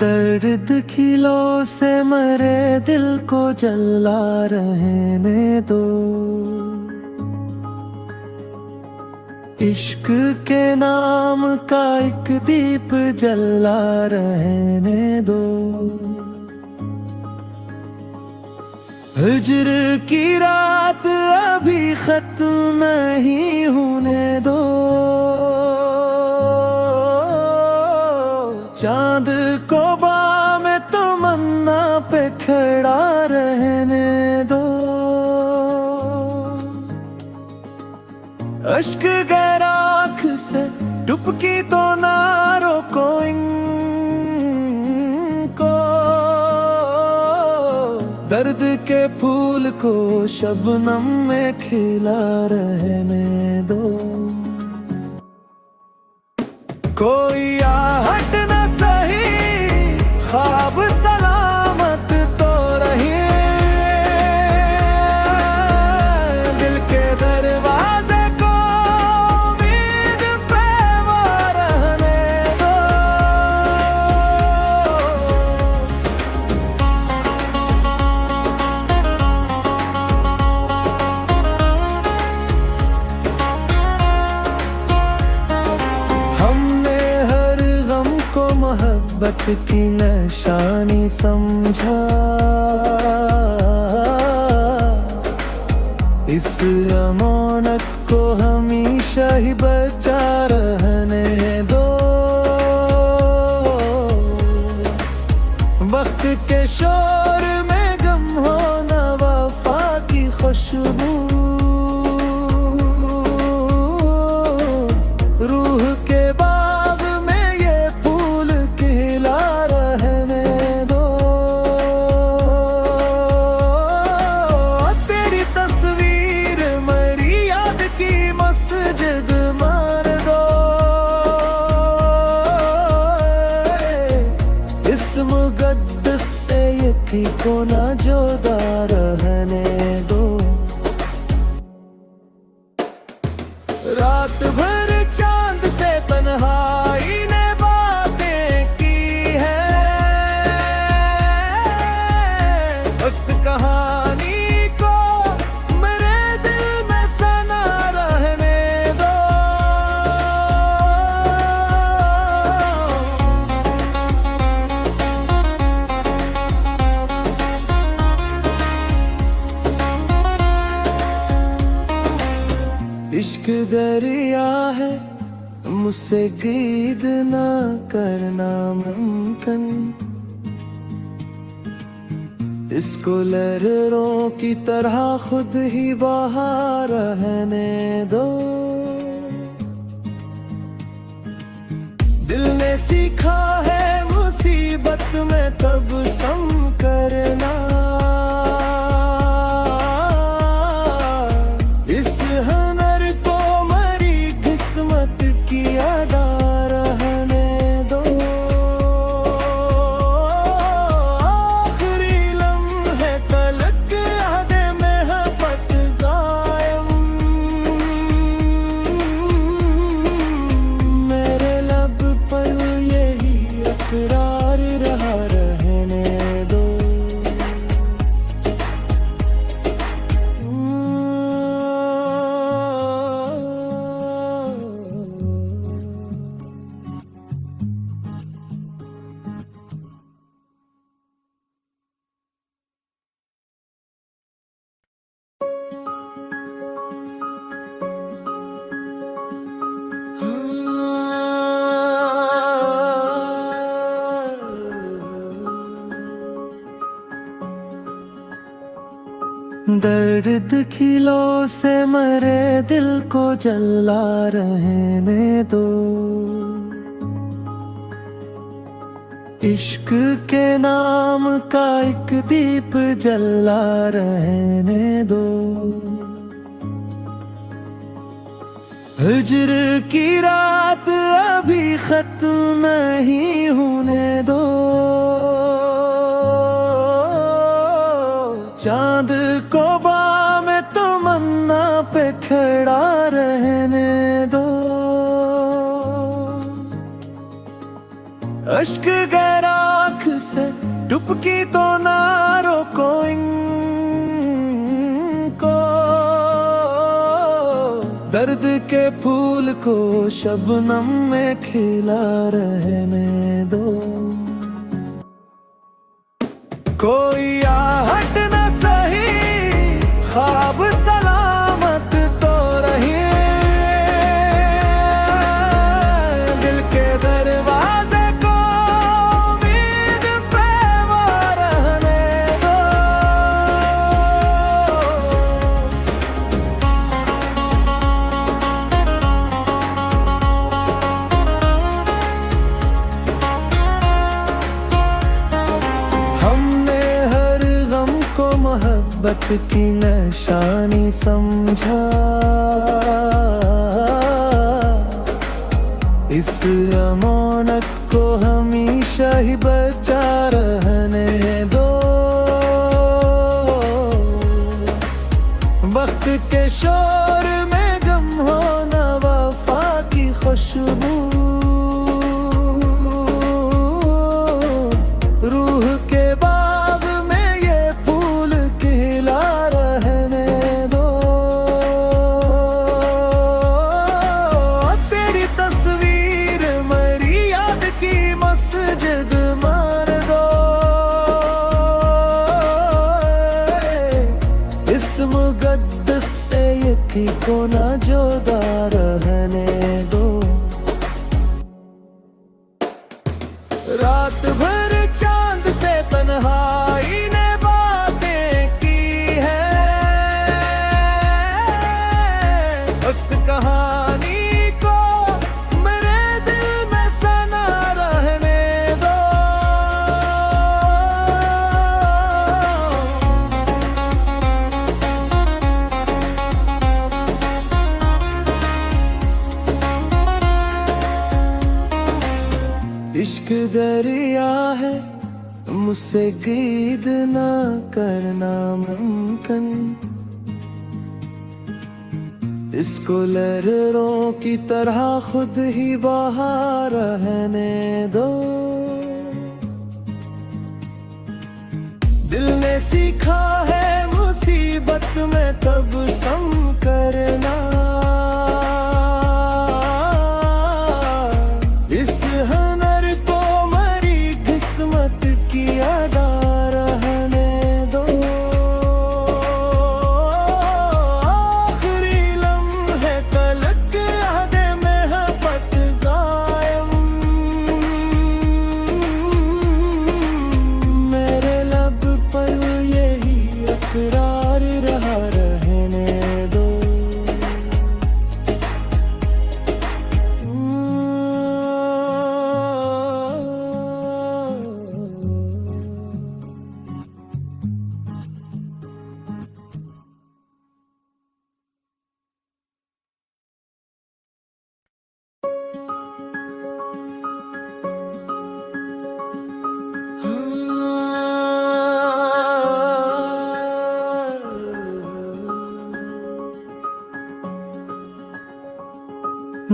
दर्द खिलो से मरे दिल को जला रहने दो। इश्क के नाम का एक दीप जला रहने दो। हिज्र की रात अभी खत्म नहीं होने दो। चांद को बाम तमन्ना पे खड़ा रहने दो। अश्क गैर आँख से डुबकी तो ना रोको इनको। दर्द के फूल को शबनम में खिला रहने दो। कोई आहट न सही ख्वाब सलामत तो रहे। दिल के दरवाजे को उम्मीद पे वो रहने दो। हमने हर गम को मोहब्बत की निशानी समझा। इस अमानत को हमेशा ही बचा रहने दो। वक्त के शोर में गम हो न वफा की खुशबू। रूह के बाग में ये फूल खिला रहने दो। तेरी तस्वीर मेरी याद की मस्जिद मार दो। इस मुक़द्दस से यकी को ना जुदा रहने दो। रात भर चांद से तन्हाई ने बातें की है। बस कहानी को मेरे दिल में सना रहने दो। इश्क दरिया है मुझसे गीद ना करना मुमकिन। इसको लहरों की तरह खुद ही बहा रहने दो। दिल ने सीखा है मुसीबत में तब सम करना। इस हुनर को मरी किस्मत की अदा रहने दो। आखिरी लम्हे तलक यादें मोहब्बत कायम। मेरे लब पर यही इकरार रहा रहने दो। दर्द खिलो से मरे दिल को जला रहने दो। इश्क के नाम का एक दीप जला रहने दो। हिज्र की रात अभी खत्म नहीं होने दो। चांद को बाम तमन्ना पे खड़ा रहने दो। अश्क गैर आँख से डुबकी तो ना रोको इनको, दर्द के फूल को शबनम में खिला रहने दो। कोई आहट न सही, ख्वाब सलामत तो रही, दिल के दरवाजे को उम्मीद पे वो रहने दो। हमने हर गम को मोहब्बत की निशानी समझा, इस अमानत को हमेशा ही बचा रहने दो। वक्त के शोर में गम हो न वफा की खुशबू, रूह के बाग में ये फूल खिला रहने दो। तेरी तस्वीर मेरी याद की मस्जिद मान दो, इस मुक़द्दस से यकी को ना जुदा रहने दो। रात भर चांद से तन्हाई ने बातें की है, उस कहानी को मेरे दिल में सना रहने दो। इश्क दरिया है, मुझसे गीद ना करना मुमकिन, इसको लहरों की तरह खुद ही बहा रहने दो। दिल ने सीखा है मुसीबत में तबस्सुम करना, इस हुनर को मरी किस्मत की अदा रहने दो। आखिरी लम्हे तलक यादें मोहब्बत कायम, मेरे लब पर यही इकरार रहा रहने दो।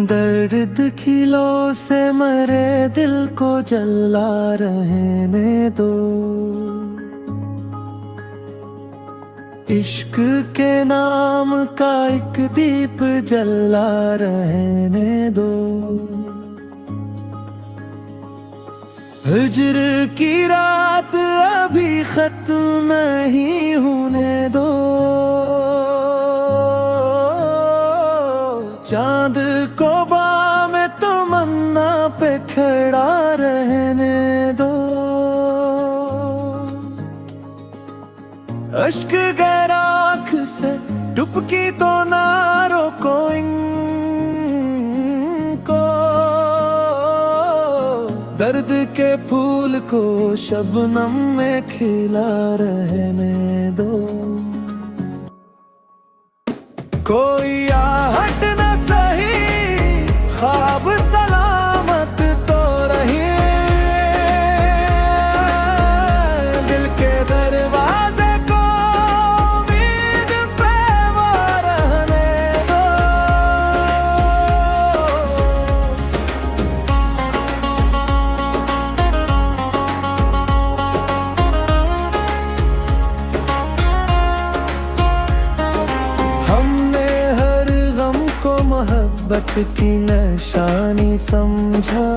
दर्द खिलो से मरे दिल को जला रहने दो, इश्क के नाम का एक दीप जला रहने दो। हिज्र की रात अभी खत्म नहीं होने दो, चांद को बाम तमन्ना पे खड़ा रहने दो। अश्क गैर आँख से डुबकी तो ना रोको इनको, दर्द के फूल को शबनम में खिला रहने दो। कोई आहट न सही, ख्वाब सलामत तो रही, दिल के दरवाजे को उम्मीद पे वो रहने दो। मोहब्बत की निशानी समझा।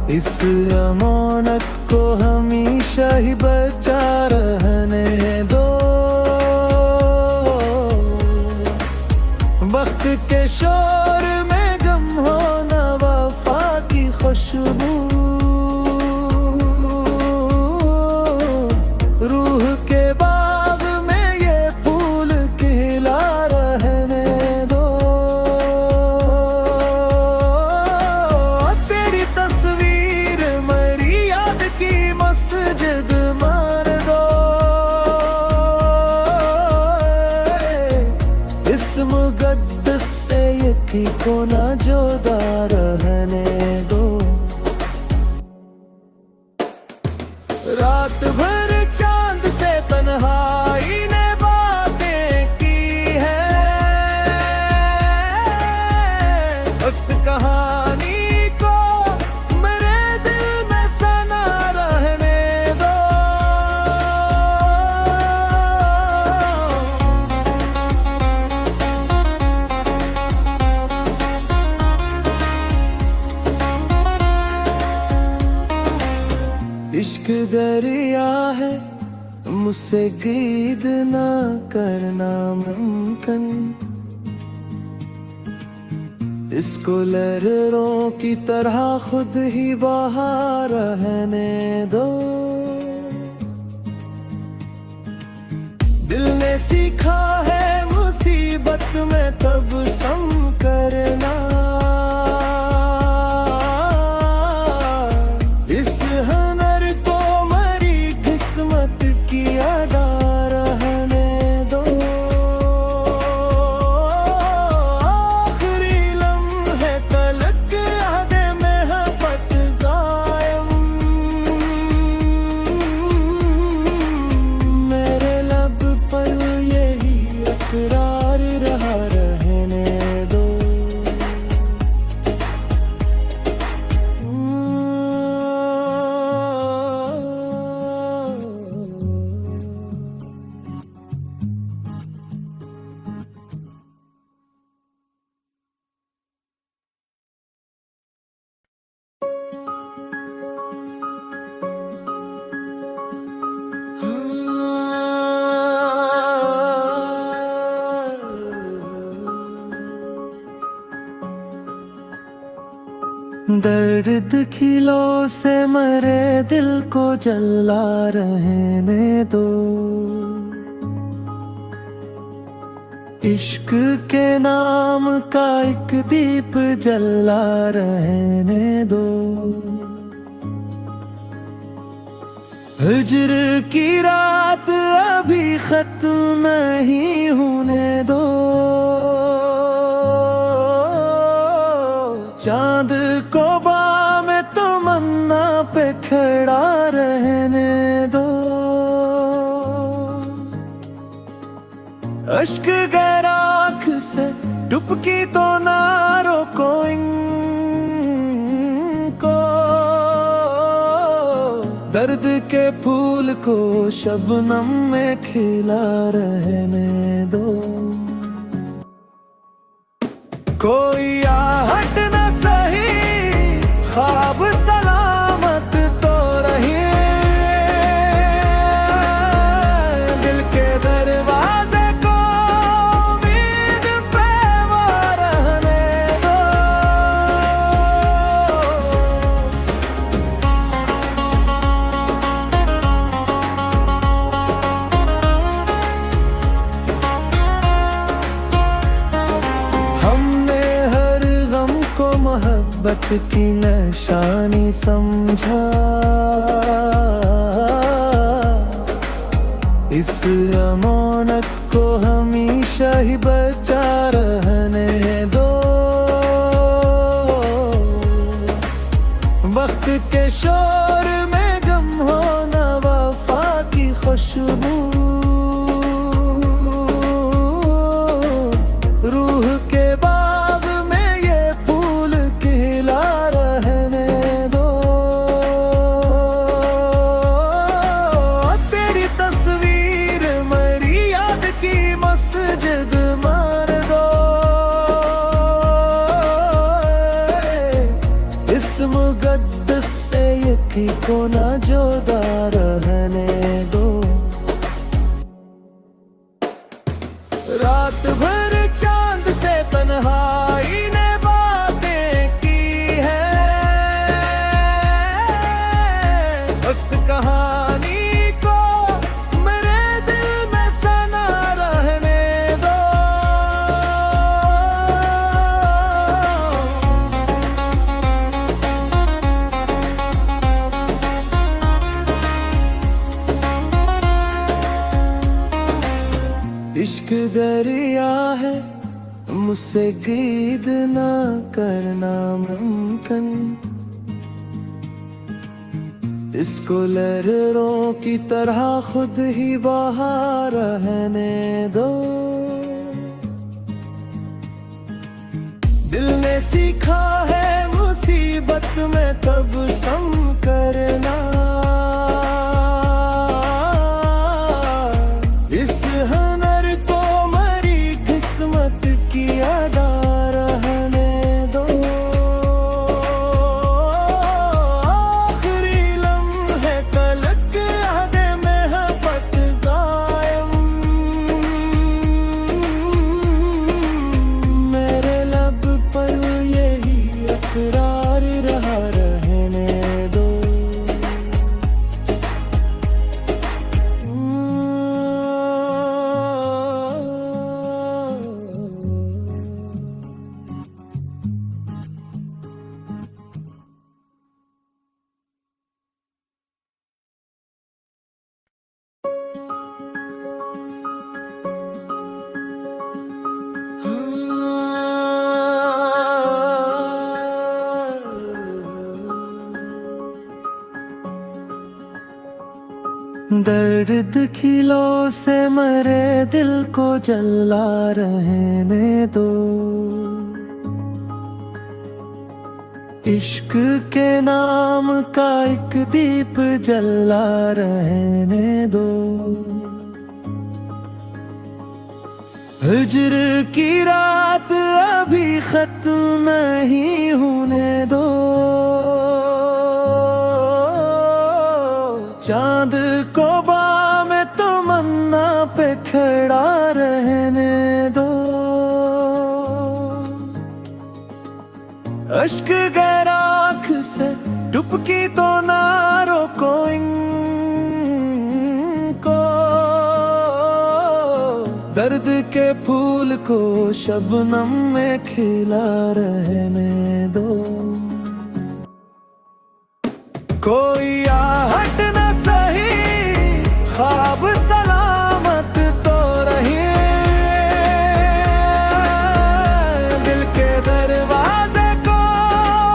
इस अमानत को हमेशा ही बचा रहने दो। वक्त के शोर में गम हो न वफा की खुशबू। रूह के बाग में ये फूल खिला रहने दो। तेरी तस्वीर मेरी याद की मस्जिद मार दो। इस मुक़द्दस से यकी को ना जुदा रहने दो। रात भर चांद से तन्हाई ने बातें की है। उस कहानी को मेरे दिल में सना रहने दो। इश्क दरिया है, मुझसे गीत ना करना मुमकिन। इसको लहरों की तरह खुद ही बहा रहने दो। दिल ने सीखा है मुसीबत में तब सम करना। दर्द खिलो से मरे दिल को जला रहने दो। इश्क के नाम का एक दीप जला रहने दो। हिज्र की रात अभी खत्म नहीं होने दो। चांद को बाम तमन्ना पे खड़ा रहने दो। अश्क गैर आँख से डुबकी तो ना रोको इनको। दर्द के फूल को शबनम में खिला रहने दो। कोई आहट न सही, ख्वाब सलामत तो रहे। दिल के दरवाजे को उम्मीद पे वो रहने दो। हमने हर गम को मोहब्बत की निशानी समझा। इस अमानत को हमेशा ही बचा रहने दो। वक्त के शोर में गम हो न वफा की खुशबू। रूह के बाग में ये फूल खिला रहने दो। तेरी तस्वीर मेरी याद की मस्जिद इस मुकद्दस से यकी को ना जुदा रहने दो। रात भर चांद से तन्हाई ने बातें की है, बस कहानी को मेरे दिल में सना रहने दो। इश्क दरिया है, मुझसे कीद ना करना मुमकिन, इसको लहरों की तरह खुद ही बहा रहने दो। दिल ने सीखा है मुसीबत में तबस्सुम करना, इस हुनर को मरी किस्मत की अदा रहने दो। आखिरी लम्हे तलक याद मोहब्बत कायम, मेरे लब पर यही इकरार रहा रहने दो। दर्द खिलो से मरे दिल को जला रहने दो। इश्क के नाम का एक दीप जला रहने दो। हिज्र की रात अभी खत्म नहीं होने दो। चांद को बाम तमन्ना पे खड़ा रहने दो। अश्क गैर आँख से डुबकी तो ना रोको इनको, दर्द के फूल को शबनम में खिला रहने दो। कोई आहट न सही, ख्वाब सलामत तो रहे, दिल के दरवाजे को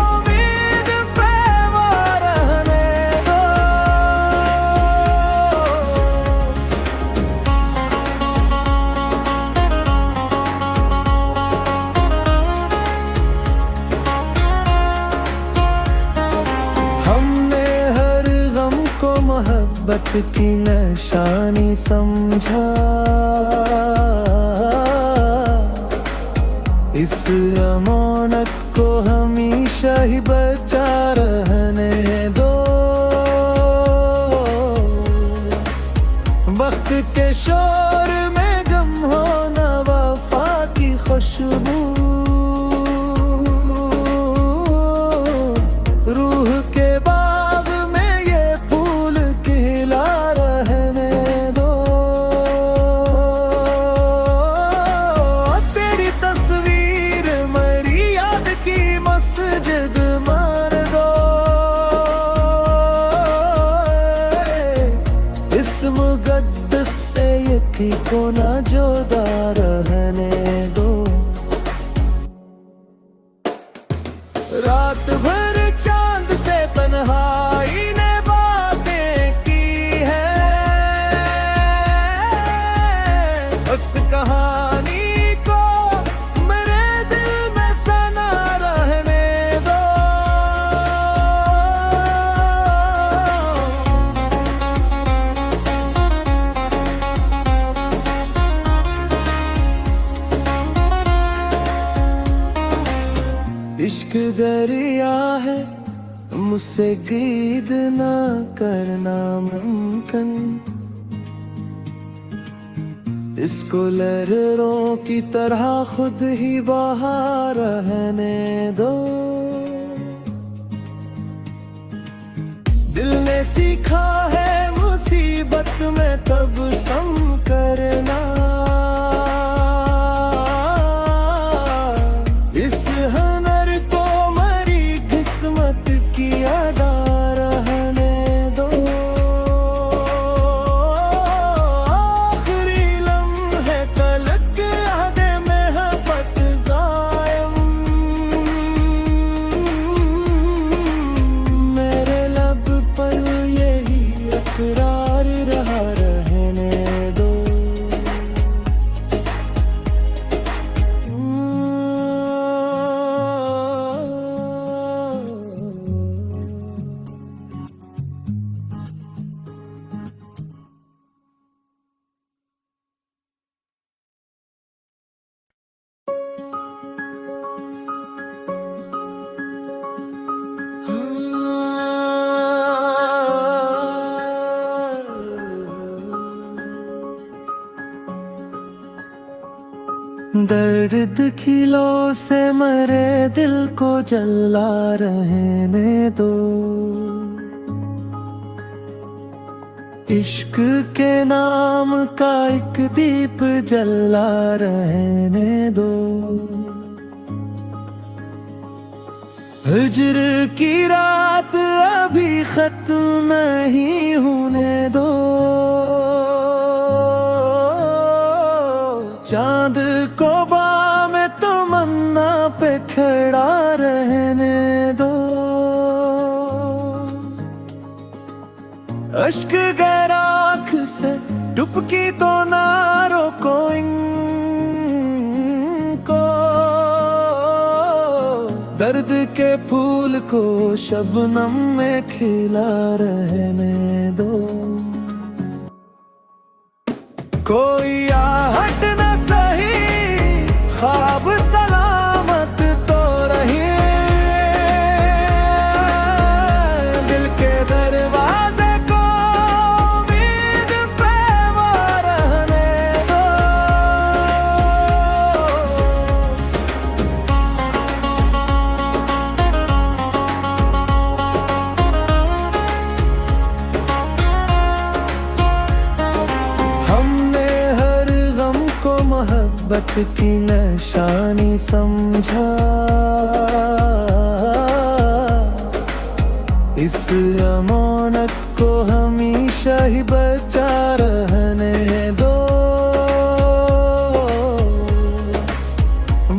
उम्मीद पे वो रहने दो। हमने हर गम को मोहब्बत की निशानी समझा, इस अमानत को हमेशा ही बचा रहने दो। वक्त के शोर में गम हो ना वफा की खुशबू, रूह के बाग में ये फूल खिला रहने दो। तेरी तस्वीर मरी याद की मस्जिद मार दो। इस मुकद्दस से यकी को ना जुदा रहने दो। रात भर चांद से तन्हाई ने बातें की है, बस कहानी को मेरे दिल में सना रहने दो। मुझसे गीद ना करना मुमकिन, इसको लहरों की तरह खुद ही बहा रहने दो। दिल ने सीखा है मुसीबत में तब सम करना, इस हुनर को मरी किस्मत की अदा रहने दो। आखिरी लम्हे तलक यादें महबत कायम, मेरे लब पर यही इकरार रहा रहने दो। दर्द खिलो से मरे दिल को जला रहने दो। इश्क के नाम का एक दीप जला रहने दो। हिज्र की रात अभी खत्म नहीं होने दो। चांद को बाम तमन्ना पे खड़ा रहने दो। अश्क गैर आँख से डुबकी तो ना रोको इनको, दर्द के फूल को शबनम में खिला रहने दो। कोई आहट न सही ख्वाब सलामत तो रहे, दिल के दरवाजे को उम्मीद पे वो रहने दो। हमने हर गम को मोहब्बत की निशानी समझा, इस अमानत को हमेशा ही बचा रहने दो।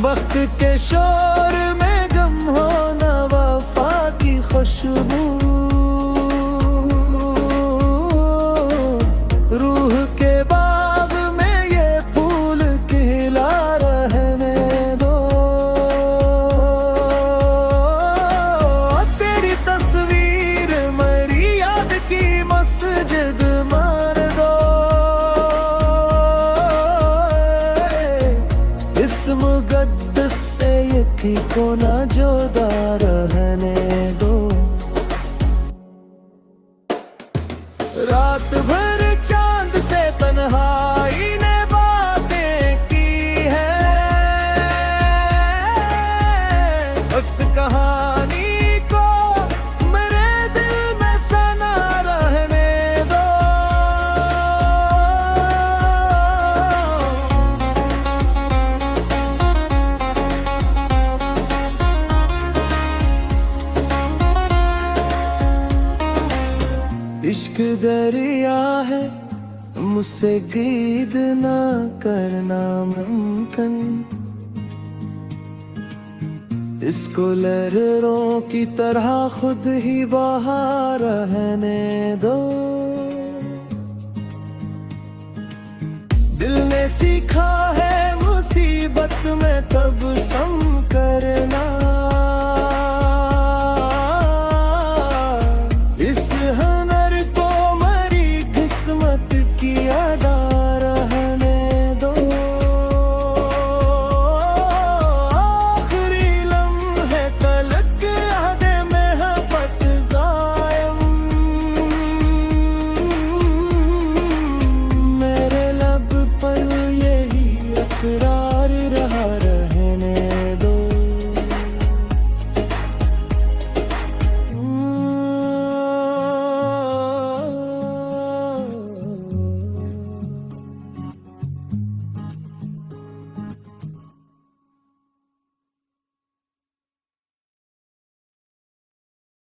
वक्त के शोर में गम हो ना वफा की खुशबू, रूह के बाग में ये फूल खिला रहने दो। तेरी तस्वीर मेरी याद की मस्जिद मार दो। इस मुक़द्दस से यकी को ना जुदा रहने दो। रात भर चांद से तन्हाई ने बातें की है, बस कहानी को मेरे दिल में सना रहने दो। इश्क दरिया है मुझसे गीद ना करना मुमकिन, इसको लहरों की तरह खुद ही बहा रहने दो। दिल ने सीखा है मुसीबत में तब सम करना,